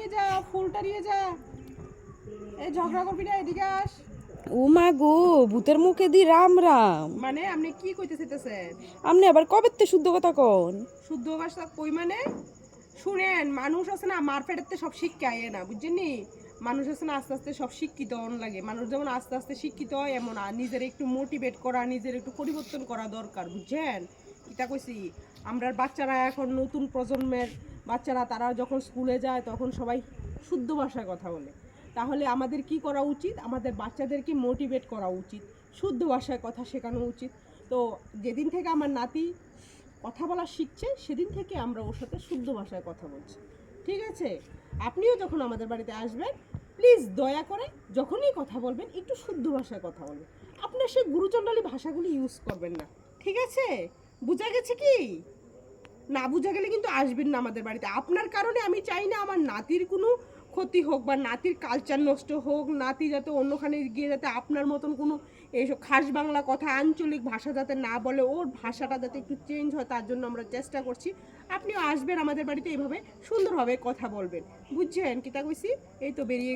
নিয়ে যা, ফুলটা নিয়ে যা। এই ঝগড়া করবি না, এদিকে আস। ও মা গো, ভূতের মুখে দি রাম রাম। মানে আপনি কি কইতে চাইতেছেন? আপনি আবার কবেতে শুদ্ধ কথা কন? শুদ্ধ ভাষা কই মানে? শুনেন, মানুষ আছে না মার পেটেতে সব শিক্ষা আয় না, বুঝছেননি? মানুষ আছে না আস্তে আস্তে সব শিক্ষিত হন লাগে। মানুষ যেমন আস্তে আস্তে শিক্ষিত হয়, এমন নিজের একটু মোটিভেট করা, নিজের একটু পরিবর্তন করা দরকার, বুঝছেন? এটা কইছি। আমরার বাচ্চারা এখন নতুন প্রজন্মের বাচ্চারা, তারা যখন স্কুলে যায় তখন সবাই শুদ্ধ ভাষায় কথা বলে। তাহলে আমাদের কি করা উচিত? আমাদের বাচ্চাদেরকে মোটিভেট করা উচিত, শুদ্ধ ভাষায় কথা শেখানো উচিত। তো যেদিন থেকে আমার নাতি কথা বলা শিখছে, সেদিন থেকে আমরা ওর সাথে শুদ্ধ ভাষায় কথা বলছি, ঠিক আছে? আপনিও যখন আমাদের বাড়িতে আসবেন, প্লিজ দয়া করে যখনই কথা বলবেন একটু শুদ্ধ ভাষায় কথা বলবেন। আপনার সেই গুরুচণ্ডালী ভাষাগুলি ইউজ করবেন না, ঠিক আছে? বুঝা গেছে কি? না বুঝা গেলে কিন্তু আসবেন না আমাদের বাড়িতে। আপনার কারণে আমি চাই না আমার নাতির কোনো ক্ষতি হোক বা নাতির কালচার নষ্ট হোক, নাতি যাতে অন্যখানে গিয়ে যাতে আপনার মতন কোনো এইসব খাস বাংলা কথা, আঞ্চলিক ভাষা যাতে না বলে, ওর ভাষাটা যাতে একটু চেঞ্জ হয়, তার জন্য আমরা চেষ্টা করছি। আপনিও আসবেন আমাদের বাড়িতে, এইভাবে সুন্দরভাবে কথা বলবেন, বুঝছেন? কিতা কইছি? এই তো বেরিয়ে গেল।